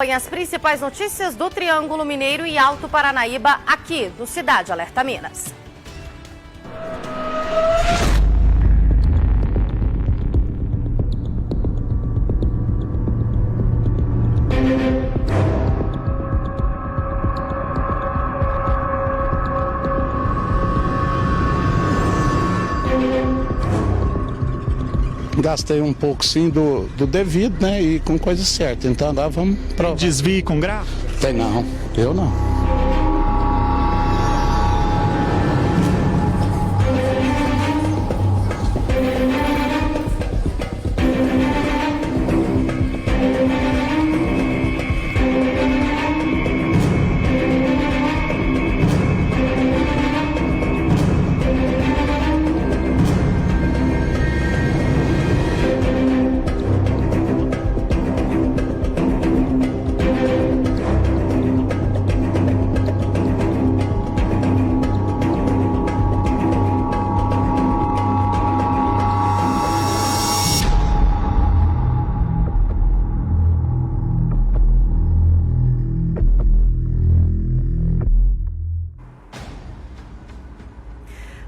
Acompanhe as principais notícias do Triângulo Mineiro e Alto Paranaíba aqui no Cidade Alerta Minas. Gastei um pouco sim do devido, né? E com coisa certa. Então agora vamos provar. Desvio com grafo? Tem não, eu não.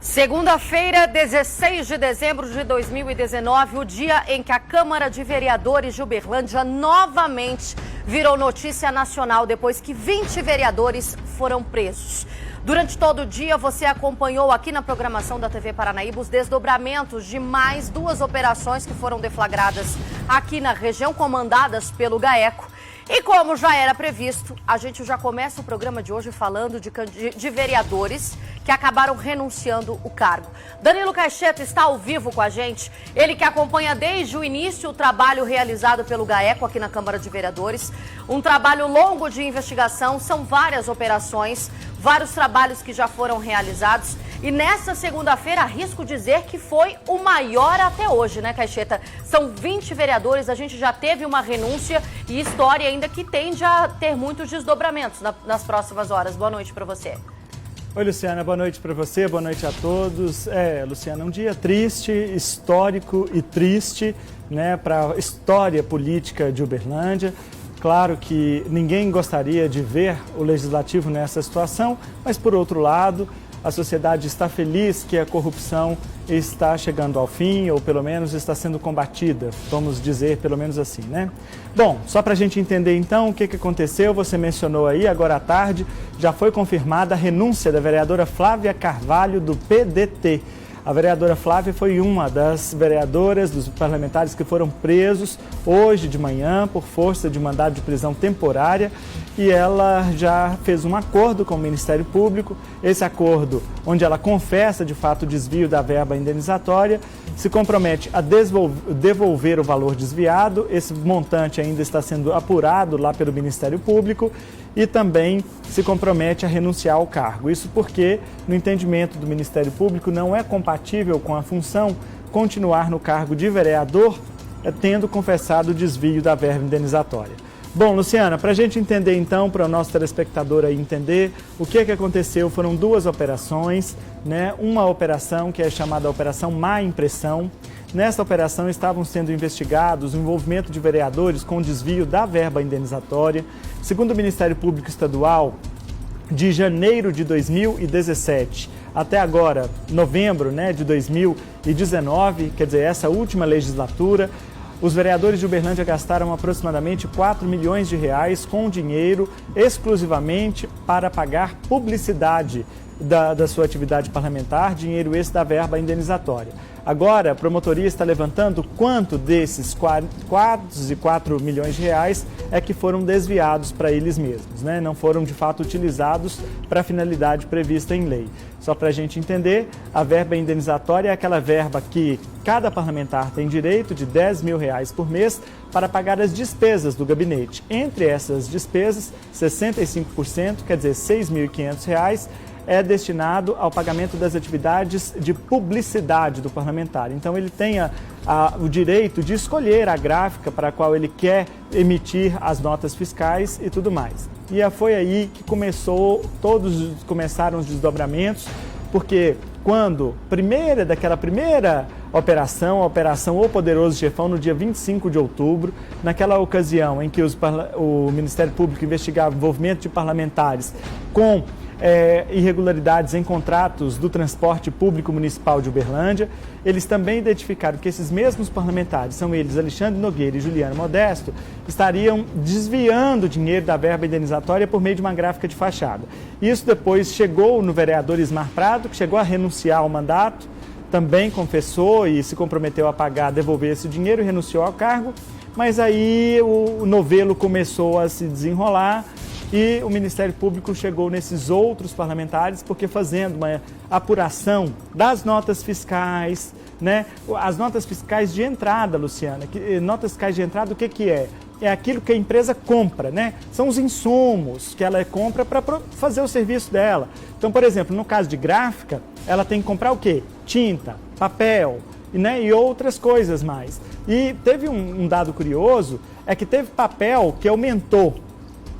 Segunda-feira, 16 de dezembro de 2019, o dia em que a Câmara de Vereadores de Uberlândia novamente virou notícia nacional depois que 20 vereadores foram presos. Durante todo o dia, você acompanhou aqui na programação da TV Paranaíba os desdobramentos de mais duas operações que foram deflagradas aqui na região, comandadas pelo GAECO. E como já era previsto, a gente já começa o programa de hoje falando de vereadores que acabaram renunciando o cargo. Danilo Caixeta está ao vivo com a gente, ele que acompanha desde o início o trabalho realizado pelo GAECO aqui na Câmara de Vereadores. Um trabalho longo de investigação, são várias operações, vários trabalhos que já foram realizados. E nessa segunda-feira, arrisco dizer que foi o maior até hoje, né, Caixeta? São 20 vereadores, a gente já teve uma renúncia e história ainda que tende a ter muitos desdobramentos nas próximas horas. Boa noite para você. Oi, Luciana, boa noite para você, boa noite a todos. Luciana, um dia triste, histórico e triste, né, para a história política de Uberlândia. Claro que ninguém gostaria de ver o Legislativo nessa situação, mas por outro lado, a sociedade está feliz que a corrupção está chegando ao fim, ou pelo menos está sendo combatida, vamos dizer pelo menos assim, né? Bom, só para a gente entender então o que aconteceu, você mencionou aí, agora à tarde, já foi confirmada a renúncia da vereadora Flávia Carvalho, do PDT. A vereadora Flávia foi uma das vereadoras, dos parlamentares que foram presos hoje de manhã por força de mandado de prisão temporária, e ela já fez um acordo com o Ministério Público. Esse acordo, onde ela confessa de fato o desvio da verba indenizatória, se compromete a devolver o valor desviado. Esse montante ainda está sendo apurado lá pelo Ministério Público, e também se compromete a renunciar ao cargo. Isso porque, no entendimento do Ministério Público, não é compatível com a função continuar no cargo de vereador, tendo confessado o desvio da verba indenizatória. Bom, Luciana, para a gente entender então, para o nosso telespectador aí entender o que aconteceu, foram duas operações, né? Uma operação que é chamada Operação Má Impressão. Nessa operação estavam sendo investigados o envolvimento de vereadores com desvio da verba indenizatória. Segundo o Ministério Público Estadual, de janeiro de 2017 até agora, novembro, né, de 2019, quer dizer, essa última legislatura, os vereadores de Uberlândia gastaram aproximadamente 4 milhões de reais com dinheiro exclusivamente para pagar publicidade da sua atividade parlamentar, dinheiro esse da verba indenizatória. Agora, a promotoria está levantando quanto desses quase 4 milhões de reais é que foram desviados para eles mesmos, né? Não foram de fato utilizados para a finalidade prevista em lei. Só para a gente entender, a verba indenizatória é aquela verba que cada parlamentar tem direito de 10 mil reais por mês para pagar as despesas do gabinete. Entre essas despesas, 65%, quer dizer, R$ 6.500, é destinado ao pagamento das atividades de publicidade do parlamentar. Então, ele tem o direito de escolher a gráfica para a qual ele quer emitir as notas fiscais e tudo mais. E foi aí que todos começaram os desdobramentos, porque quando daquela primeira operação, a Operação O Poderoso Chefão, no dia 25 de outubro, naquela ocasião em que o Ministério Público investigava o envolvimento de parlamentares com irregularidades em contratos do transporte público municipal de Uberlândia. Eles também identificaram que esses mesmos parlamentares, são eles Alexandre Nogueira e Juliano Modesto, estariam desviando dinheiro da verba indenizatória por meio de uma gráfica de fachada. Isso depois chegou no vereador Ismar Prado, que chegou a renunciar ao mandato, também confessou e se comprometeu a pagar, devolver esse dinheiro e renunciou ao cargo, mas aí o novelo começou a se desenrolar. E o Ministério Público chegou nesses outros parlamentares porque fazendo uma apuração das notas fiscais, né? As notas fiscais de entrada, Luciana, notas fiscais de entrada, o que é? É aquilo que a empresa compra, né? São os insumos que ela compra para fazer o serviço dela. Então, por exemplo, no caso de gráfica, ela tem que comprar o quê? Tinta, papel, né? E outras coisas mais. E teve um dado curioso, é que teve papel que aumentou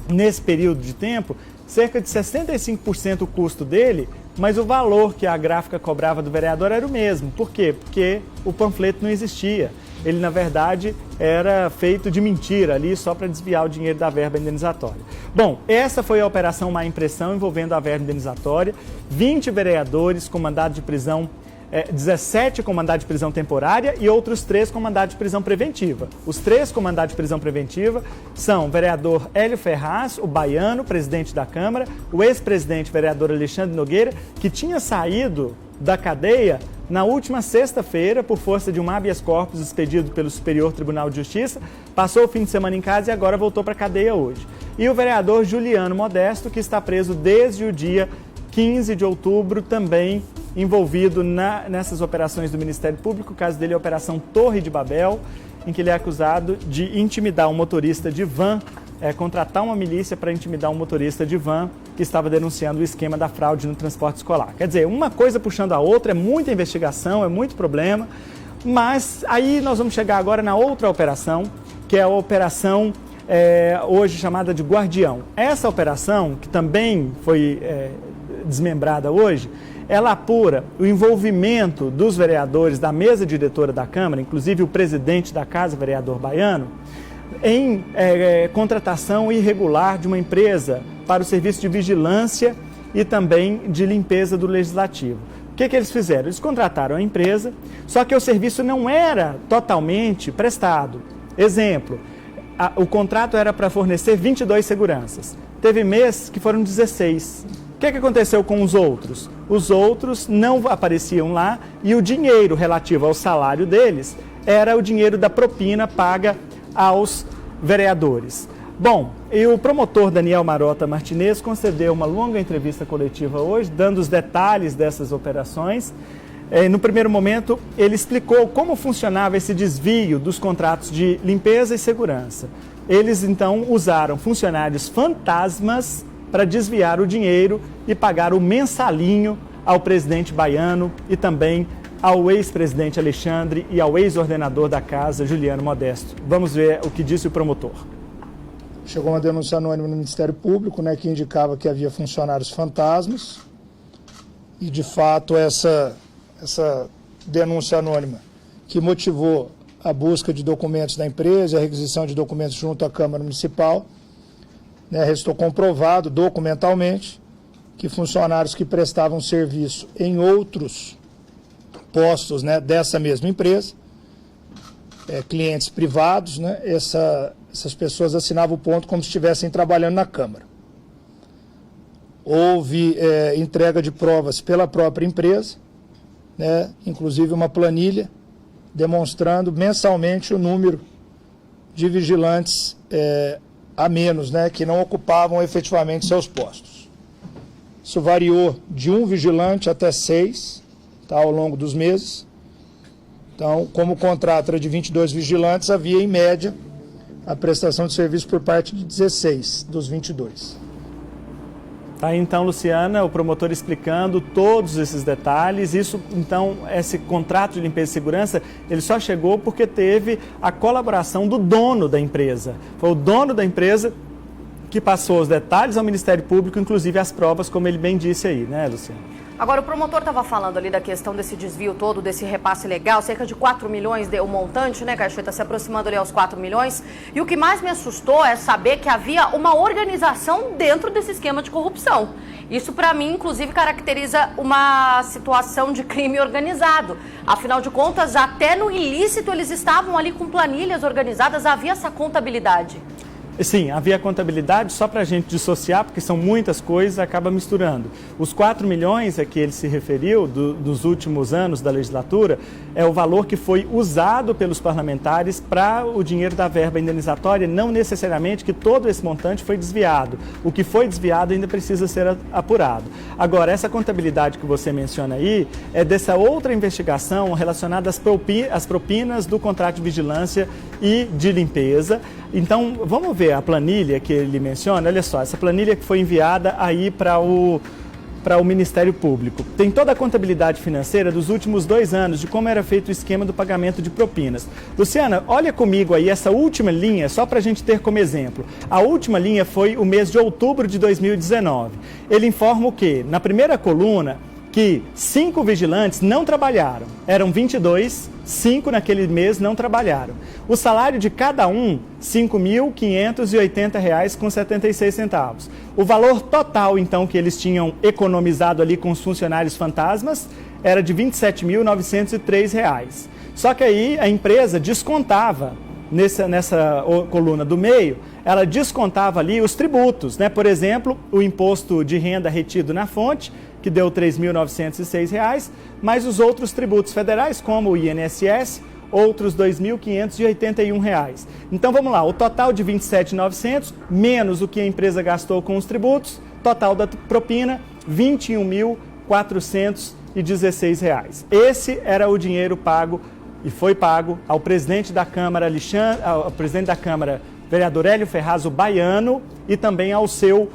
nesse período de tempo, cerca de 65% o custo dele, mas o valor que a gráfica cobrava do vereador era o mesmo. Por quê? Porque o panfleto não existia. Ele, na verdade, era feito de mentira ali, só para desviar o dinheiro da verba indenizatória. Bom, essa foi a Operação Má Impressão envolvendo a verba indenizatória. 20 vereadores com mandado de prisão, 17 com mandado de prisão temporária e outros 3 com mandado de prisão preventiva. Os 3 com mandado de prisão preventiva são o vereador Hélio Ferraz, o baiano, presidente da Câmara, o ex-presidente vereador Alexandre Nogueira, que tinha saído da cadeia na última sexta-feira por força de um habeas corpus expedido pelo Superior Tribunal de Justiça, passou o fim de semana em casa e agora voltou para a cadeia hoje. E o vereador Juliano Modesto, que está preso desde o dia 15 de outubro, também envolvido nessas operações do Ministério Público. O caso dele é a Operação Torre de Babel, em que ele é acusado de intimidar um motorista de van, contratar uma milícia para intimidar um motorista de van que estava denunciando o esquema da fraude no transporte escolar. Quer dizer, uma coisa puxando a outra, é muita investigação, é muito problema, mas aí nós vamos chegar agora na outra operação, que é a operação hoje chamada de Guardião. Essa operação, que também foi desmembrada hoje, ela apura o envolvimento dos vereadores da mesa diretora da Câmara, inclusive o presidente da Casa, vereador baiano, em contratação irregular de uma empresa para o serviço de vigilância e também de limpeza do Legislativo. O que eles fizeram? Eles contrataram a empresa, só que o serviço não era totalmente prestado. Exemplo, o contrato era para fornecer 22 seguranças. Teve mês que foram 16. O que aconteceu com os outros? Os outros não apareciam lá e o dinheiro relativo ao salário deles era o dinheiro da propina paga aos vereadores. Bom, e o promotor Daniel Marota Martinez concedeu uma longa entrevista coletiva hoje, dando os detalhes dessas operações. No primeiro momento, ele explicou como funcionava esse desvio dos contratos de limpeza e segurança. Eles, então, usaram funcionários fantasmas para desviar o dinheiro e pagar o mensalinho ao presidente baiano e também ao ex-presidente Alexandre e ao ex-ordenador da casa, Juliano Modesto. Vamos ver o que disse o promotor. Chegou uma denúncia anônima no Ministério Público, que indicava que havia funcionários fantasmas e, de fato, essa denúncia anônima que motivou a busca de documentos da empresa, a requisição de documentos junto à Câmara Municipal, restou comprovado documentalmente que funcionários que prestavam serviço em outros postos dessa mesma empresa, clientes privados, essas pessoas assinavam o ponto como se estivessem trabalhando na Câmara. Houve entrega de provas pela própria empresa, inclusive uma planilha demonstrando mensalmente o número de vigilantes a menos, que não ocupavam efetivamente seus postos. Isso variou de 1 vigilante até 6, ao longo dos meses. Então, como o contrato era de 22 vigilantes, havia, em média, a prestação de serviço por parte de 16 dos 22. Tá, então, Luciana, o promotor explicando todos esses detalhes. Isso, então, esse contrato de limpeza e segurança, ele só chegou porque teve a colaboração do dono da empresa. Foi o dono da empresa que passou os detalhes ao Ministério Público, inclusive as provas, como ele bem disse aí, né, Luciana? Agora, o promotor estava falando ali da questão desse desvio todo, desse repasse legal, cerca de 4 milhões o montante, né, Caixeta, se aproximando ali aos 4 milhões. E o que mais me assustou é saber que havia uma organização dentro desse esquema de corrupção. Isso, para mim, inclusive, caracteriza uma situação de crime organizado. Afinal de contas, até no ilícito eles estavam ali com planilhas organizadas, havia essa contabilidade. Sim, havia contabilidade, só para a gente dissociar, porque são muitas coisas, acaba misturando. Os 4 milhões a que ele se referiu, dos últimos anos da legislatura, é o valor que foi usado pelos parlamentares para o dinheiro da verba indenizatória, não necessariamente que todo esse montante foi desviado. O que foi desviado ainda precisa ser apurado. Agora, essa contabilidade que você menciona aí é dessa outra investigação relacionada às propinas do contrato de vigilância e de limpeza. Então, vamos ver a planilha que ele menciona. Olha só, essa planilha que foi enviada aí para o Ministério Público. Tem toda a contabilidade financeira dos últimos 2 anos de como era feito o esquema do pagamento de propinas. Luciana, olha comigo aí essa última linha, só para a gente ter como exemplo. A última linha foi o mês de outubro de 2019. Ele informa o quê? Na primeira coluna, que 5 vigilantes não trabalharam. Eram 22, 5 naquele mês não trabalharam. O salário de cada um, R$ 5.580,76. O valor total, então, que eles tinham economizado ali com os funcionários fantasmas era de R$ 27.903. Só que aí a empresa descontava, nessa coluna do meio, ela descontava ali os tributos, né? Por exemplo, o imposto de renda retido na fonte, que deu R$ 3.906, mais os outros tributos federais, como o INSS, outros R$ 2.581. Então vamos lá, o total de R$ 27.900, menos o que a empresa gastou com os tributos, total da propina, R$ 21.416. Esse era o dinheiro pago e foi pago ao presidente da Câmara, ao presidente da Câmara, vereador Hélio Ferraz, o baiano, e também ao seu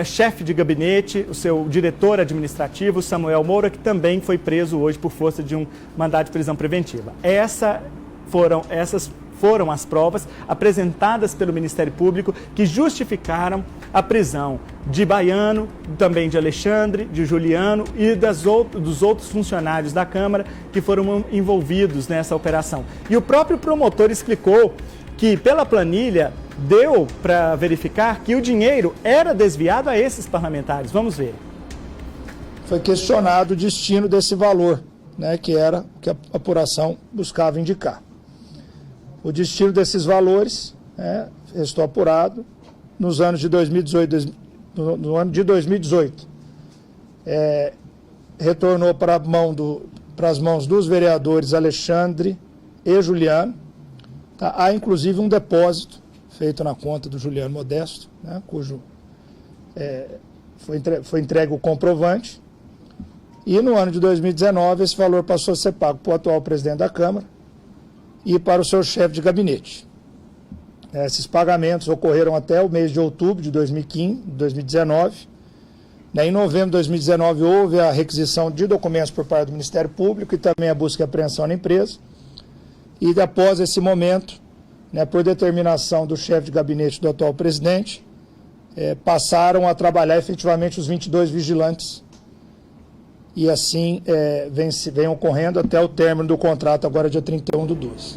chefe de gabinete, o seu diretor administrativo, Samuel Moura, que também foi preso hoje por força de um mandado de prisão preventiva. Essas foram as provas apresentadas pelo Ministério Público que justificaram a prisão de Baiano, também de Alexandre, de Juliano e dos outros funcionários da Câmara que foram envolvidos nessa operação. E o próprio promotor explicou que, pela planilha, deu para verificar que o dinheiro era desviado a esses parlamentares. Vamos ver. Foi questionado o destino desse valor, né, que era o que a apuração buscava indicar. O destino desses valores, né, estou apurado, nos anos de 2018, no ano de 2018, retornou para as mãos dos vereadores Alexandre e Juliano. Tá? Há, inclusive, um depósito feito na conta do Juliano Modesto, né, cujo foi entregue o comprovante. E no ano de 2019, esse valor passou a ser pago para o atual presidente da Câmara e para o seu chefe de gabinete. Esses pagamentos ocorreram até o mês de outubro de 2019. Em novembro de 2019, houve a requisição de documentos por parte do Ministério Público e também a busca e apreensão na empresa. E após esse momento, por determinação do chefe de gabinete do atual presidente, passaram a trabalhar efetivamente os 22 vigilantes. E assim vem ocorrendo até o término do contrato, agora dia 31/12.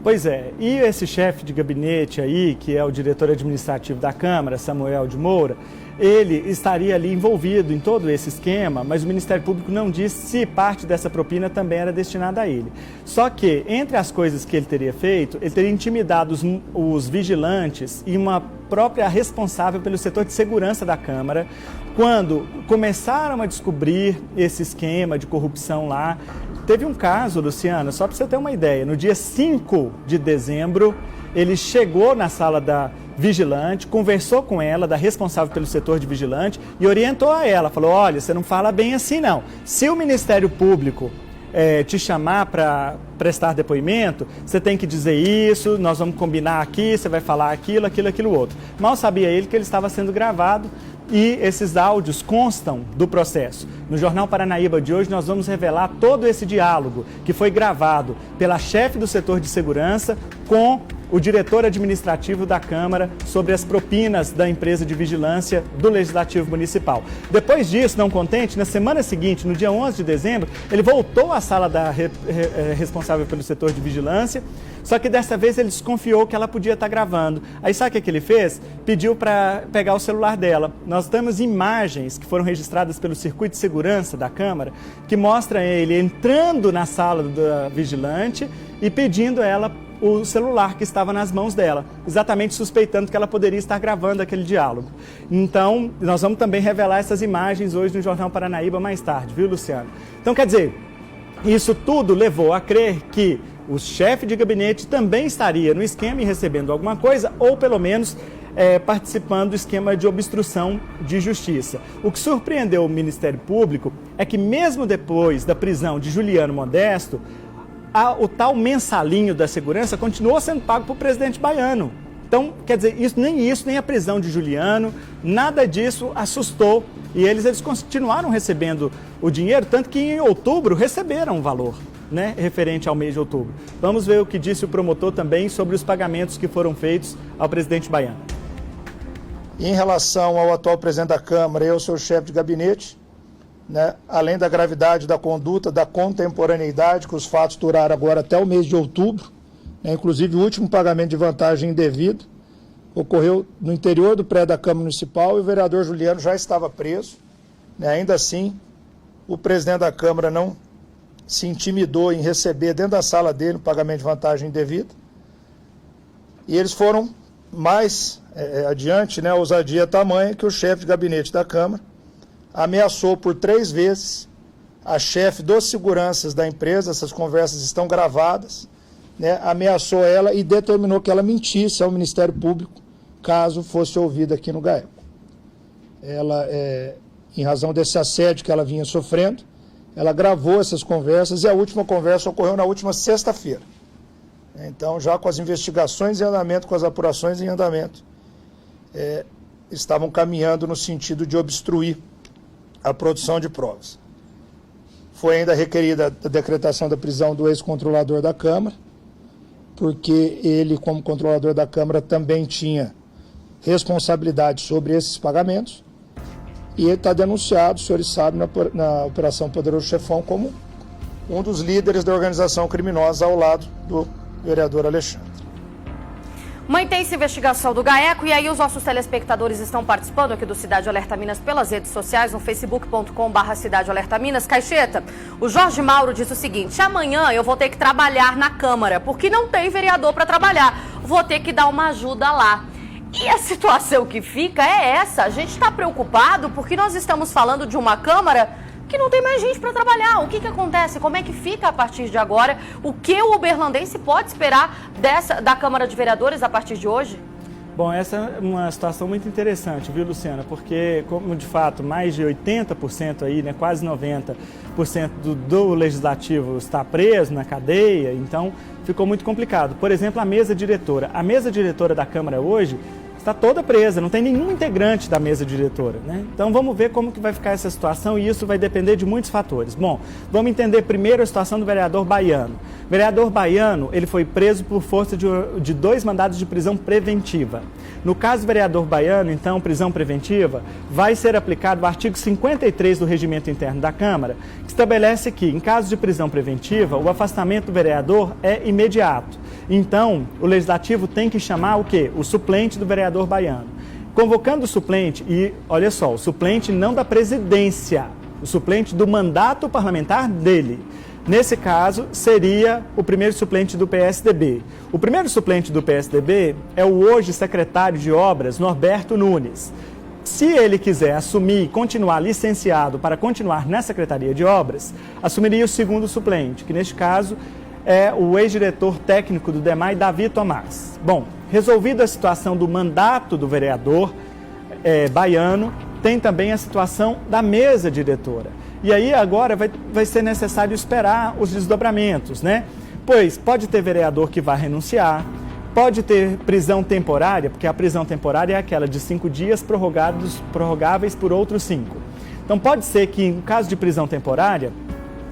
Pois é, e esse chefe de gabinete aí, que é o diretor administrativo da Câmara, Samuel de Moura, ele estaria ali envolvido em todo esse esquema, mas o Ministério Público não disse se parte dessa propina também era destinada a ele. Só que, entre as coisas que ele teria feito, ele teria intimidado os vigilantes e uma própria responsável pelo setor de segurança da Câmara, quando começaram a descobrir esse esquema de corrupção lá. Teve um caso, Luciana, só para você ter uma ideia, no dia 5 de dezembro, ele chegou na sala da vigilante, conversou com ela, da responsável pelo setor de vigilante, e orientou a ela, falou, olha, você não fala bem assim não. Se o Ministério Público te chamar para prestar depoimento, você tem que dizer isso, nós vamos combinar aqui, você vai falar aquilo, aquilo outro. Mal sabia ele que ele estava sendo gravado, e esses áudios constam do processo. No Jornal Paranaíba de hoje, nós vamos revelar todo esse diálogo que foi gravado pela chefe do setor de segurança com o diretor administrativo da Câmara sobre as propinas da empresa de vigilância do Legislativo Municipal. Depois disso, não contente, na semana seguinte, no dia 11 de dezembro, ele voltou à sala da responsável pelo setor de vigilância, só que dessa vez ele desconfiou que ela podia estar gravando. Aí sabe o que ele fez? Pediu para pegar o celular dela. Nós temos imagens que foram registradas pelo circuito de segurança da Câmara, que mostra ele entrando na sala da vigilante e pedindo ela o celular que estava nas mãos dela, exatamente suspeitando que ela poderia estar gravando aquele diálogo. Então, nós vamos também revelar essas imagens hoje no Jornal Paranaíba mais tarde, viu, Luciano? Então, quer dizer, isso tudo levou a crer que o chefe de gabinete também estaria no esquema e recebendo alguma coisa, ou pelo menos participando do esquema de obstrução de justiça. O que surpreendeu o Ministério Público é que mesmo depois da prisão de Juliano Modesto, o tal mensalinho da segurança continuou sendo pago para o presidente baiano. Então, quer dizer, nem a prisão de Juliano, nada disso assustou. E eles continuaram recebendo o dinheiro, tanto que em outubro receberam o valor, né, referente ao mês de outubro. Vamos ver o que disse o promotor também sobre os pagamentos que foram feitos ao presidente baiano. Em relação ao atual presidente da Câmara e ao seu chefe de gabinete, né, além da gravidade da conduta, da contemporaneidade, que os fatos duraram agora até o mês de outubro, né, inclusive o último pagamento de vantagem indevida ocorreu no interior do prédio da Câmara Municipal e o vereador Juliano já estava preso. Né, ainda assim, o presidente da Câmara não se intimidou em receber dentro da sala dele o pagamento de vantagem indevida. E eles foram mais adiante, né, ousadia tamanha que o chefe de gabinete da Câmara ameaçou por 3 vezes a chefe dos seguranças da empresa, essas conversas estão gravadas, né, ameaçou ela e determinou que ela mentisse ao Ministério Público caso fosse ouvida aqui no GAECO. Ela, em razão desse assédio que ela vinha sofrendo, ela gravou essas conversas e a última conversa ocorreu na última sexta-feira. Então, já com as investigações em andamento, com as apurações em andamento, estavam caminhando no sentido de obstruir a produção de provas. Foi ainda requerida a decretação da prisão do ex-controlador da Câmara, porque ele, como controlador da Câmara, também tinha responsabilidade sobre esses pagamentos, e ele está denunciado, os senhores sabem, na Operação Poderoso Chefão, como um dos líderes da organização criminosa ao lado do vereador Alexandre. Uma intensa investigação do GAECO, e aí os nossos telespectadores estão participando aqui do Cidade Alerta Minas pelas redes sociais, no facebook.com/Cidade Alerta Minas. Caixeta, o Jorge Mauro diz o seguinte: amanhã eu vou ter que trabalhar na Câmara, porque não tem vereador para trabalhar, vou ter que dar uma ajuda lá. E a situação que fica é essa, a gente está preocupado porque nós estamos falando de uma Câmara que não tem mais gente para trabalhar. O que acontece? Como é que fica a partir de agora? O que o uberlandense pode esperar da Câmara de Vereadores a partir de hoje? Bom, essa é uma situação muito interessante, viu, Luciana? Porque, como de fato, mais de 80% aí, né, quase 90% do Legislativo está preso na cadeia, então ficou muito complicado. Por exemplo, a mesa diretora. A mesa diretora da Câmara hoje está toda presa, não tem nenhum integrante da mesa diretora, né? Então vamos ver como que vai ficar essa situação e isso vai depender de muitos fatores. Bom, vamos entender primeiro a situação do vereador baiano. O vereador baiano, ele foi preso por força de 2 mandados de prisão preventiva. No caso do vereador baiano, então, prisão preventiva, vai ser aplicado o artigo 53 do Regimento Interno da Câmara, que estabelece que, em caso de prisão preventiva, o afastamento do vereador é imediato. Então, o Legislativo tem que chamar o quê? O suplente do vereador baiano. Convocando o suplente, e olha só, o suplente não da presidência, o suplente do mandato parlamentar dele. Nesse caso, seria o primeiro suplente do PSDB. O primeiro suplente do PSDB é o hoje secretário de Obras, Norberto Nunes. Se ele quiser assumir e continuar licenciado para continuar na Secretaria de Obras, assumiria o segundo suplente, que neste caso é o ex-diretor técnico do DEMAI, Davi Tomás. Bom, resolvida a situação do mandato do vereador baiano, tem também a situação da mesa diretora. E aí agora vai ser necessário esperar os desdobramentos, né? Pois pode ter vereador que vai renunciar, pode ter prisão temporária, porque a prisão temporária é aquela de 5 dias prorrogáveis por outros 5. Então pode ser que, em caso de prisão temporária,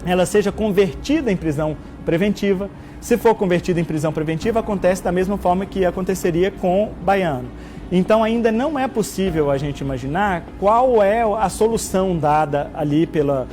ela seja convertida em prisão preventiva. Se for convertido em prisão preventiva, acontece da mesma forma que aconteceria com Baiano. Então ainda não é possível a gente imaginar qual é a solução dada ali pela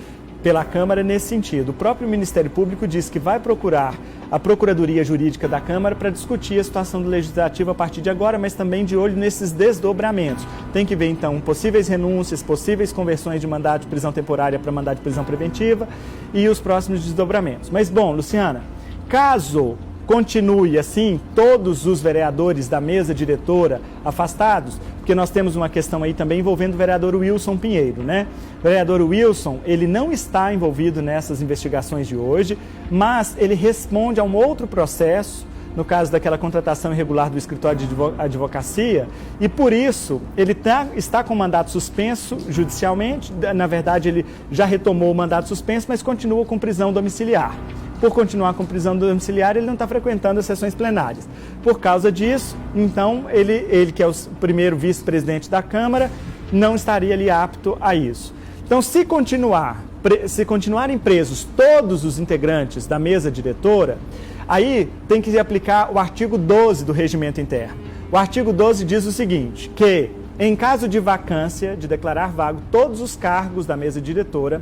Câmara nesse sentido. O próprio Ministério Público diz que vai procurar a Procuradoria Jurídica da Câmara para discutir a situação do Legislativo a partir de agora, mas também de olho nesses desdobramentos. Tem que ver, então, possíveis renúncias, possíveis conversões de mandado de prisão temporária para mandado de prisão preventiva e os próximos desdobramentos. Mas, bom, Luciana, caso continue assim, todos os vereadores da mesa diretora afastados, porque nós temos uma questão aí também envolvendo o vereador Wilson Pinheiro, né? O vereador Wilson, ele não está envolvido nessas investigações de hoje, mas ele responde a um outro processo, no caso daquela contratação irregular do escritório de advocacia, e por isso ele está com mandato suspenso judicialmente, na verdade ele já retomou o mandato suspenso, mas continua com prisão domiciliar. Por continuar com prisão domiciliar, ele não está frequentando as sessões plenárias. Por causa disso, então, ele que é o primeiro vice-presidente da Câmara, não estaria ali apto a isso. Então, se continuarem presos todos os integrantes da mesa diretora, aí tem que aplicar o artigo 12 do Regimento Interno. O artigo 12 diz o seguinte, que em caso de vacância, de declarar vago todos os cargos da mesa diretora,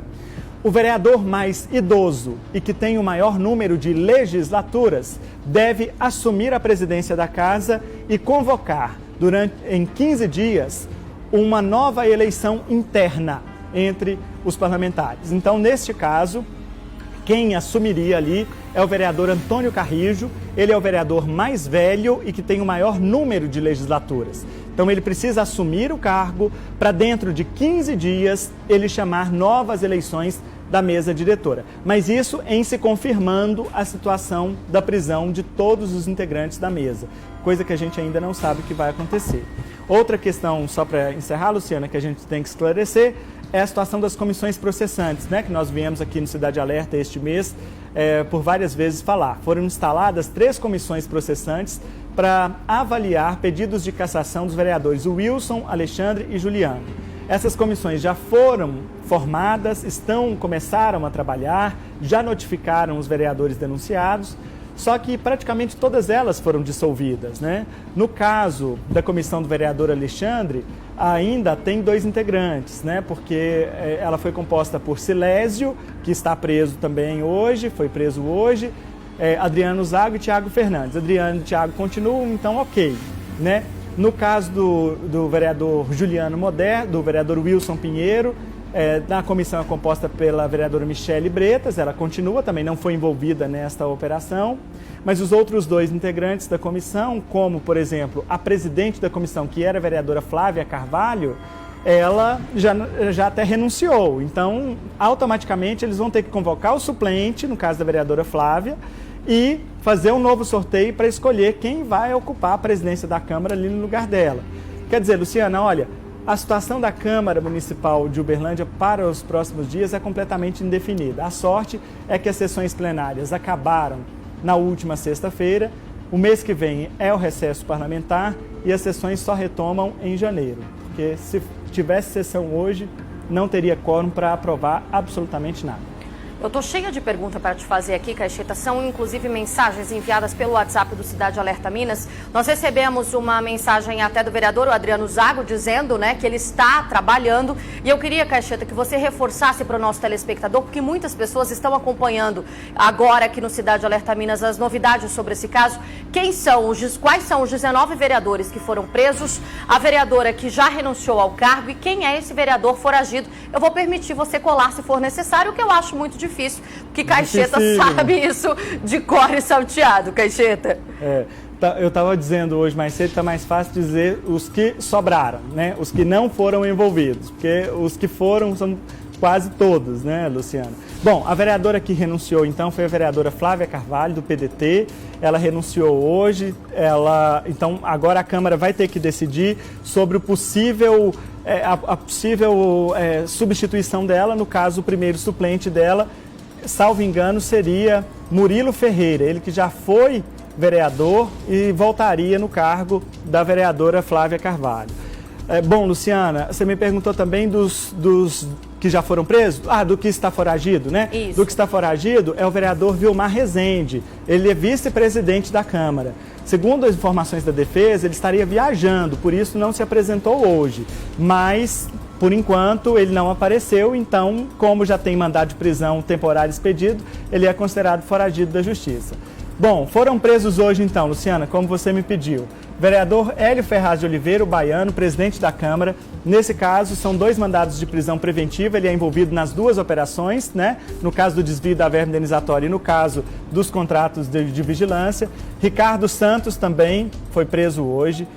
o vereador mais idoso e que tem o maior número de legislaturas deve assumir a presidência da casa e convocar, em 15 dias, uma nova eleição interna entre os parlamentares. Então, neste caso, quem assumiria ali é o vereador Antônio Carrijo, ele é o vereador mais velho e que tem o maior número de legislaturas. Então ele precisa assumir o cargo para dentro de 15 dias ele chamar novas eleições da mesa diretora. Mas isso em se confirmando a situação da prisão de todos os integrantes da mesa, coisa que a gente ainda não sabe o que vai acontecer. Outra questão, só para encerrar, Luciana, que a gente tem que esclarecer, é a situação das comissões processantes, né, que nós viemos aqui no Cidade Alerta este mês por várias vezes falar. Foram instaladas 3 comissões processantes para avaliar pedidos de cassação dos vereadores Wilson, Alexandre e Juliano. Essas comissões já foram formadas, começaram a trabalhar, já notificaram os vereadores denunciados, só que praticamente todas elas foram dissolvidas, né? No caso da comissão do vereador Alexandre, ainda tem 2 integrantes, né? Porque ela foi composta por Silésio, que está preso também hoje, foi preso hoje, Adriano Zago e Tiago Fernandes. Adriano e Tiago continuam, então ok, né? No caso do vereador Juliano Moder, do vereador Wilson Pinheiro, a comissão é composta pela vereadora Michele Bretas, ela continua, também não foi envolvida nesta operação, mas os outros 2 integrantes da comissão, como, por exemplo, a presidente da comissão, que era a vereadora Flávia Carvalho, ela já até renunciou. Então, automaticamente, eles vão ter que convocar o suplente, no caso da vereadora Flávia, e fazer um novo sorteio para escolher quem vai ocupar a presidência da Câmara ali no lugar dela. Quer dizer, Luciana, olha, a situação da Câmara Municipal de Uberlândia para os próximos dias é completamente indefinida. A sorte é que as sessões plenárias acabaram na última sexta-feira, o mês que vem é o recesso parlamentar e as sessões só retomam em janeiro, porque se tivesse sessão hoje, não teria quórum para aprovar absolutamente nada. Eu estou cheia de perguntas para te fazer aqui, Caixeta. São, inclusive, mensagens enviadas pelo WhatsApp do Cidade Alerta Minas. Nós recebemos uma mensagem até do vereador Adriano Zago, dizendo, né, que ele está trabalhando. E eu queria, Caixeta, que você reforçasse para o nosso telespectador, porque muitas pessoas estão acompanhando agora aqui no Cidade Alerta Minas as novidades sobre esse caso. Quais são os 19 vereadores que foram presos, a vereadora que já renunciou ao cargo e quem é esse vereador foragido? Eu vou permitir você colar se for necessário, o que eu acho muito difícil, porque Caixeta sabe isso de cor e salteado, Caixeta. Eu estava dizendo hoje mais cedo, está mais fácil dizer os que sobraram, né? Os que não foram envolvidos, porque os que foram são quase todos, né, Luciana? Bom, a vereadora que renunciou, então, foi a vereadora Flávia Carvalho, do PDT. Ela renunciou hoje, então agora a Câmara vai ter que decidir sobre o possível, a possível substituição dela. No caso, o primeiro suplente dela, salvo engano, seria Murilo Ferreira, ele que já foi vereador e voltaria no cargo da vereadora Flávia Carvalho. Bom, Luciana, você me perguntou também dos que já foram presos? Do que está foragido, né? Isso. Do que está foragido é o vereador Vilmar Rezende. Ele é vice-presidente da Câmara. Segundo as informações da defesa, ele estaria viajando, por isso não se apresentou hoje. Mas, por enquanto, ele não apareceu, então, como já tem mandado de prisão temporário expedido, ele é considerado foragido da Justiça. Bom, foram presos hoje então, Luciana, como você me pediu. Vereador Hélio Ferraz de Oliveira, o baiano, presidente da Câmara. Nesse caso, são 2 mandados de prisão preventiva, ele é envolvido nas 2 operações, né? No caso do desvio da verba indenizatória e no caso dos contratos de vigilância. Ricardo Santos também foi preso hoje.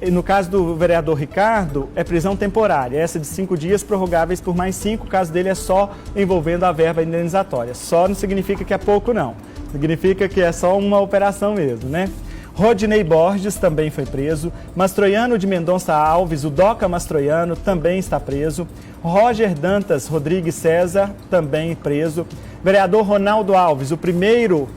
E no caso do vereador Ricardo, é prisão temporária, essa de 5 dias, prorrogáveis por mais 5, o caso dele é só envolvendo a verba indenizatória. Só não significa que é pouco, não. Significa que é só uma operação mesmo, né? Rodinei Borges também foi preso. Mastroiano de Mendonça Alves, o Doca Mastroiano, também está preso. Roger Dantas Rodrigues César, também preso. Vereador Ronaldo Alves, o primeiro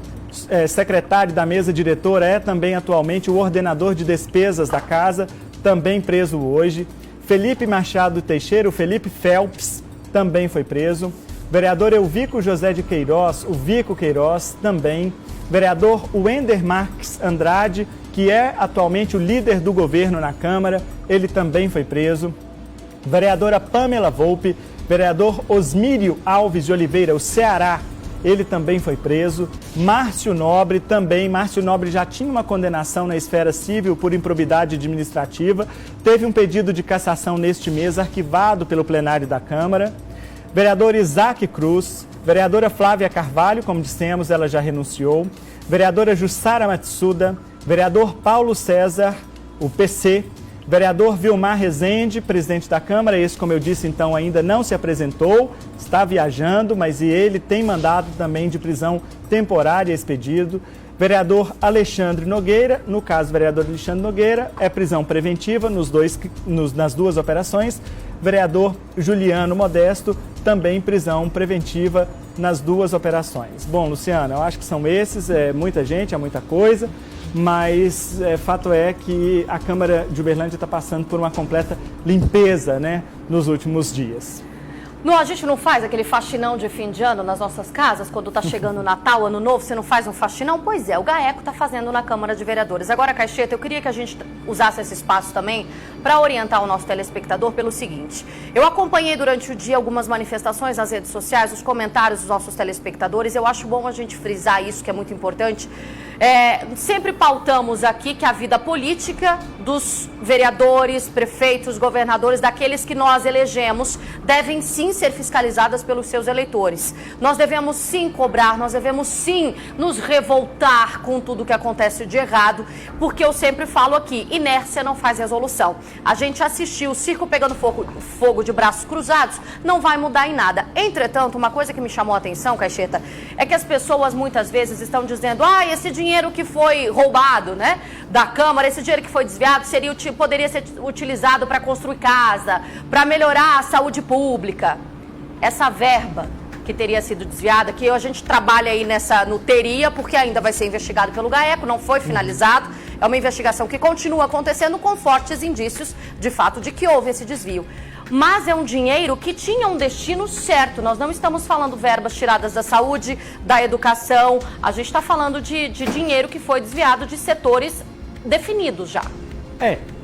secretário da mesa diretora, é também atualmente o ordenador de despesas da casa, também preso hoje. Felipe Machado Teixeira, o Felipe Phelps, também foi preso. Vereador Elvico José de Queiroz, o Vico Queiroz, também. Vereador Wender Marques Andrade, que é atualmente o líder do governo na Câmara, ele também foi preso. Vereadora Pamela Volpe, vereador Osmírio Alves de Oliveira, o Ceará, ele também foi preso. Márcio Nobre também, Márcio Nobre já tinha uma condenação na esfera civil por improbidade administrativa, teve um pedido de cassação neste mês arquivado pelo plenário da Câmara. Vereador Isaac Cruz, vereadora Flávia Carvalho, como dissemos, ela já renunciou. Vereadora Jussara Matsuda, vereador Paulo César, o PC. Vereador Vilmar Rezende, presidente da Câmara, esse, como eu disse, então, ainda não se apresentou, está viajando, mas ele tem mandado também de prisão temporária expedido. Vereador Alexandre Nogueira, no caso, vereador Alexandre Nogueira, é prisão preventiva nas 2 operações. Vereador Juliano Modesto, também prisão preventiva nas 2 operações. Bom, Luciana, eu acho que são esses, é muita gente, é muita coisa, mas fato é que a Câmara de Uberlândia está passando por uma completa limpeza, né, nos últimos dias. Não, a gente não faz aquele faxinão de fim de ano nas nossas casas, quando está chegando o Natal, Ano Novo, você não faz um faxinão? Pois é, o GAECO está fazendo na Câmara de Vereadores. Agora, Caixeta, eu queria que a gente usasse esse espaço também para orientar o nosso telespectador pelo seguinte. Eu acompanhei durante o dia algumas manifestações nas redes sociais, os comentários dos nossos telespectadores. Eu acho bom a gente frisar isso, que é muito importante. Sempre pautamos aqui que a vida política dos vereadores, prefeitos, governadores, daqueles que nós elegemos, devem sim ser fiscalizadas pelos seus eleitores. Nós devemos sim cobrar, nós devemos sim nos revoltar com tudo que acontece de errado, porque eu sempre falo aqui, inércia não faz resolução. A gente assistiu o circo pegando fogo de braços cruzados, não vai mudar em nada. Entretanto, uma coisa que me chamou a atenção, Caixeta, é que as pessoas muitas vezes estão dizendo, esse dinheiro que foi roubado, né, da Câmara, esse dinheiro que foi desviado, poderia ser utilizado para construir casa, para melhorar a saúde pública. Essa verba que teria sido desviada, que a gente trabalha aí no teria, porque ainda vai ser investigado pelo GAECO, não foi finalizado, é uma investigação que continua acontecendo com fortes indícios, de fato, de que houve esse desvio. Mas é um dinheiro que tinha um destino certo. Nós não estamos falando verbas tiradas da saúde, da educação, a gente está falando de dinheiro que foi desviado de setores definidos já.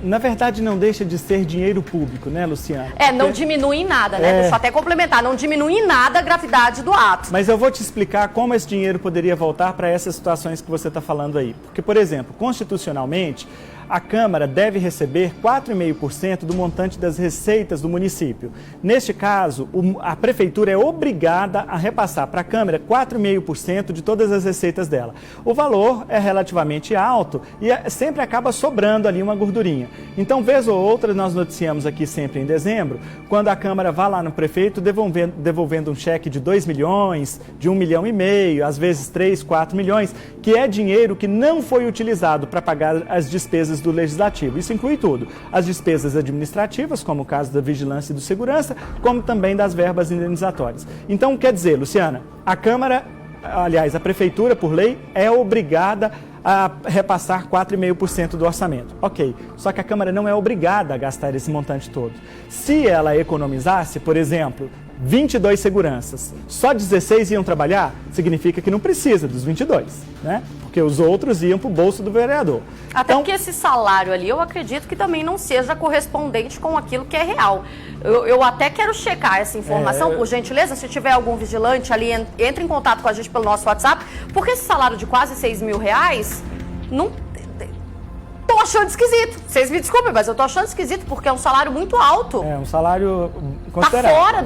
Na verdade não deixa de ser dinheiro público, né, Luciana? Não diminui em nada, né? Deixa eu até complementar, não diminui em nada a gravidade do ato. Mas eu vou te explicar como esse dinheiro poderia voltar para essas situações que você está falando aí. Porque, por exemplo, constitucionalmente, a Câmara deve receber 4,5% do montante das receitas do município. Neste caso, a Prefeitura é obrigada a repassar para a Câmara 4,5% de todas as receitas dela. O valor é relativamente alto e sempre acaba sobrando ali uma gordurinha. Então, vez ou outra, nós noticiamos aqui sempre em dezembro, quando a Câmara vai lá no prefeito devolvendo um cheque de 2 milhões, de 1,5 milhão, às vezes 3, 4 milhões, que é dinheiro que não foi utilizado para pagar as despesas do Legislativo. Isso inclui tudo, as despesas administrativas, como o caso da vigilância e do segurança, como também das verbas indenizatórias. Então, quer dizer, Luciana, a Câmara, aliás, a Prefeitura, por lei, é obrigada a repassar 4,5% do orçamento. Ok, só que a Câmara não é obrigada a gastar esse montante todo. Se ela economizasse, por exemplo, 22 seguranças, só 16 iam trabalhar, significa que não precisa dos 22, né? Porque os outros iam para o bolso do vereador. Até porque esse salário ali, eu acredito que também não seja correspondente com aquilo que é real. Eu até quero checar essa informação, por gentileza, se tiver algum vigilante ali, entre em contato com a gente pelo nosso WhatsApp, porque esse salário de quase R$6.000, não... Tô achando esquisito. Vocês me desculpem, mas eu tô achando esquisito porque é um salário muito alto. É um salário considerável. Tá fora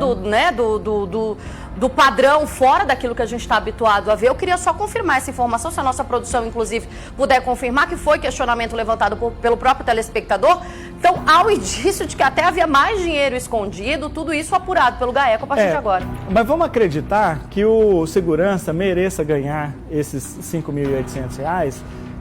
do padrão, fora daquilo que a gente está habituado a ver. Eu queria só confirmar essa informação, se a nossa produção, inclusive, puder confirmar que foi questionamento levantado pelo próprio telespectador. Então, há o indício de que até havia mais dinheiro escondido, tudo isso apurado pelo GAECO a partir de agora. Mas vamos acreditar que o segurança mereça ganhar esses R$5.800,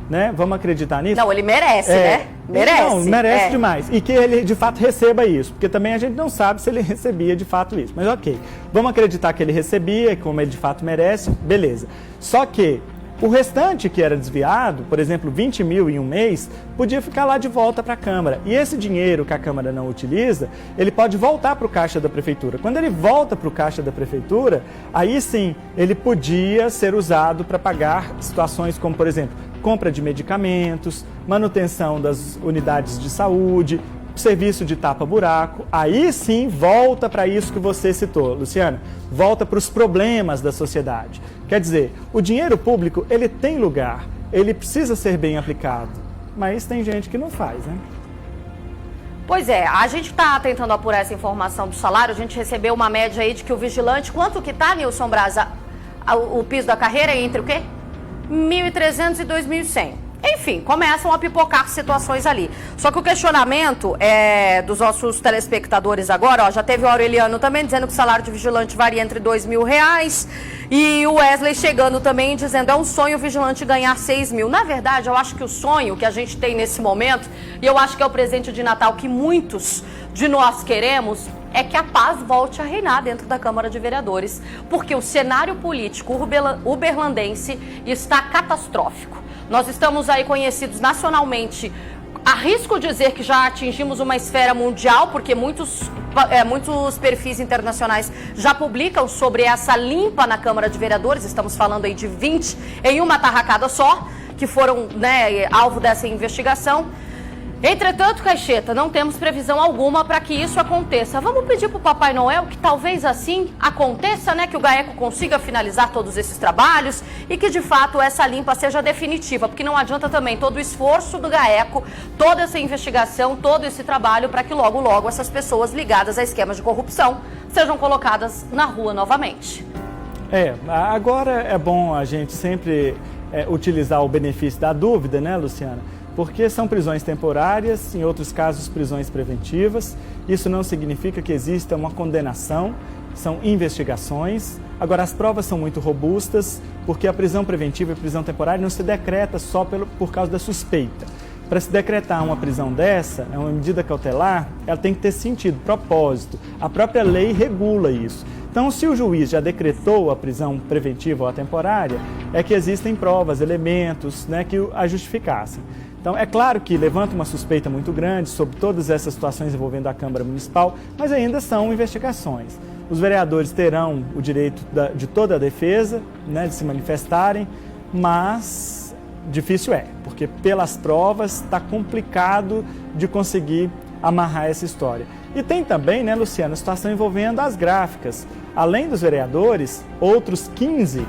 né? Vamos acreditar nisso? Não, ele merece, né? Merece. Não, merece demais. E que ele, de fato, receba isso. Porque também a gente não sabe se ele recebia, de fato, isso. Mas ok, vamos acreditar que ele recebia, como ele, de fato, merece. Beleza. Só que o restante que era desviado, por exemplo, 20 mil em um mês, podia ficar lá de volta para a Câmara. E esse dinheiro que a Câmara não utiliza, ele pode voltar para o caixa da Prefeitura. Quando ele volta para o caixa da Prefeitura, aí sim, ele podia ser usado para pagar situações como, por exemplo, compra de medicamentos, manutenção das unidades de saúde, serviço de tapa-buraco. Aí sim volta para isso que você citou, Luciana, volta para os problemas da sociedade. Quer dizer, o dinheiro público, ele tem lugar, ele precisa ser bem aplicado, mas tem gente que não faz, né? Pois é, a gente está tentando apurar essa informação do salário, a gente recebeu uma média aí de que o vigilante, quanto que tá, Nilson Braza, o piso da carreira é entre o quê? 1.300 e 2.100. Enfim, começam a pipocar situações ali. Só que o questionamento dos nossos telespectadores agora, ó, já teve o Aureliano também dizendo que o salário de vigilante varia entre R$2.000 e o Wesley chegando também dizendo é um sonho o vigilante ganhar 6 mil. Na verdade, eu acho que o sonho que a gente tem nesse momento, e eu acho que é o presente de Natal que muitos de nós queremos, é que a paz volte a reinar dentro da Câmara de Vereadores, porque o cenário político uberlandense está catastrófico. Nós estamos aí conhecidos nacionalmente, arrisco dizer que já atingimos uma esfera mundial, porque muitos perfis internacionais já publicam sobre essa limpa na Câmara de Vereadores, estamos falando aí de 20 em uma tarracada só, que foram, né, alvo dessa investigação. Entretanto, Caixeta, não temos previsão alguma para que isso aconteça. Vamos pedir para o Papai Noel que talvez assim aconteça, né? Que o GAECO consiga finalizar todos esses trabalhos e que de fato essa limpa seja definitiva, porque não adianta também todo o esforço do GAECO, toda essa investigação, todo esse trabalho para que logo, logo essas pessoas ligadas a esquemas de corrupção sejam colocadas na rua novamente. Agora é bom a gente sempre utilizar o benefício da dúvida, né, Luciana? Porque são prisões temporárias, em outros casos prisões preventivas. Isso não significa que exista uma condenação, são investigações. Agora, as provas são muito robustas, porque a prisão preventiva e prisão temporária não se decreta só por causa da suspeita. Para se decretar uma prisão dessa, uma medida cautelar, ela tem que ter sentido, propósito. A própria lei regula isso. Então, se o juiz já decretou a prisão preventiva ou a temporária, é que existem provas, elementos, né, que a justificassem. Então, é claro que levanta uma suspeita muito grande sobre todas essas situações envolvendo a Câmara Municipal, mas ainda são investigações. Os vereadores terão o direito de toda a defesa, né, de se manifestarem, mas difícil porque pelas provas está complicado de conseguir amarrar essa história. E tem também, né, Luciana, a situação envolvendo as gráficas. Além dos vereadores, outros 15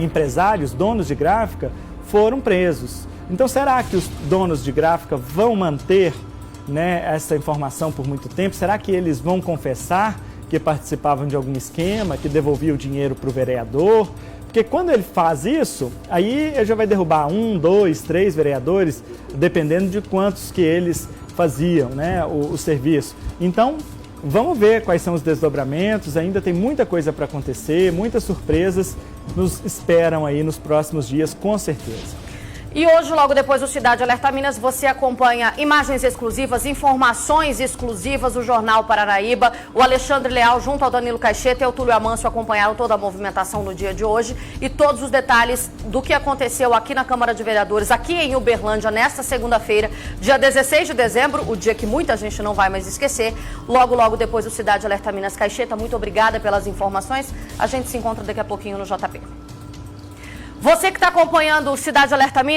empresários, donos de gráfica, foram presos. Então, será que os donos de gráfica vão manter, né, essa informação por muito tempo? Será que eles vão confessar que participavam de algum esquema, que devolviam o dinheiro para o vereador? Porque quando ele faz isso, aí ele já vai derrubar 1, 2, 3 vereadores, dependendo de quantos que eles faziam, né, o serviço. Então, vamos ver quais são os desdobramentos, ainda tem muita coisa para acontecer, muitas surpresas nos esperam aí nos próximos dias, com certeza. E hoje, logo depois do Cidade Alerta Minas, você acompanha imagens exclusivas, informações exclusivas do Jornal Paranaíba. O Alexandre Leal, junto ao Danilo Caixeta e ao Túlio Amâncio, acompanharam toda a movimentação no dia de hoje e todos os detalhes do que aconteceu aqui na Câmara de Vereadores, aqui em Uberlândia, nesta segunda-feira, dia 16 de dezembro, o dia que muita gente não vai mais esquecer. Logo depois do Cidade Alerta Minas. Caixeta, muito obrigada pelas informações. A gente se encontra daqui a pouquinho no JP. Você que está acompanhando o Cidade Alerta Minas,